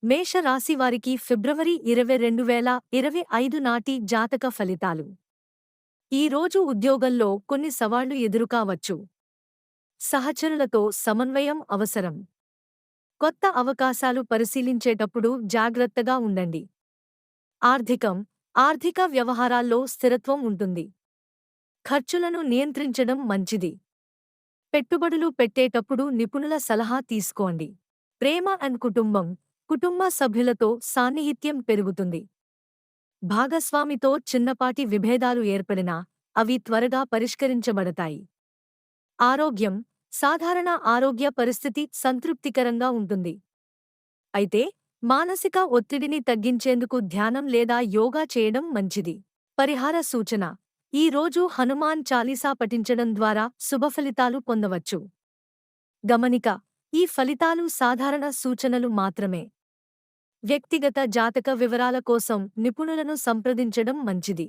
మేష రాశి వారికి ఫిబ్రవరి 20 2025 నాటి జాతక ఫలితాలు. ఈ రోజు ఉద్యోగంలో కొన్ని సవాళ్లు ఎదురుకావచ్చు. సహచరులతో సమన్వయం అవసరం. కొత్త అవకాశాలు పరిశీలించేటప్పుడు జాగ్రత్తగా ఉండండి. ఆర్థిక వ్యవహారాల్లో స్థిరత్వం ఉంటుంది. ఖర్చులను నియంత్రించడం మంచిది. పెట్టుబడులు పెట్టేటప్పుడు నిపుణుల సలహా తీసుకోండి. ప్రేమ అండ్ కుటుంబ సభ్యులతో సాన్నిహిత్యం పెరుగుతుంది. భాగస్వామితో చిన్నపాటి విభేదాలు ఏర్పడినా అవి త్వరగా పరిష్కరించబడతాయి. ఆరోగ్యం, సాధారణ ఆరోగ్య పరిస్థితి సంతృప్తికరంగా ఉంటుంది. అయితే మానసిక ఒత్తిడిని తగ్గించేందుకు ధ్యానం లేదా యోగా చేయడం మంచిది. పరిహార సూచన: ఈ రోజు హనుమాన్ చాలీసా పఠించడం ద్వారా శుభఫలితాలు పొందవచ్చు. గమనిక: ఈ ఫలితాలు సాధారణ సూచనలు మాత్రమే. వ్యక్తిగత జాతక వివరాల కోసం నిపుణులను సంప్రదించడం మంచిది.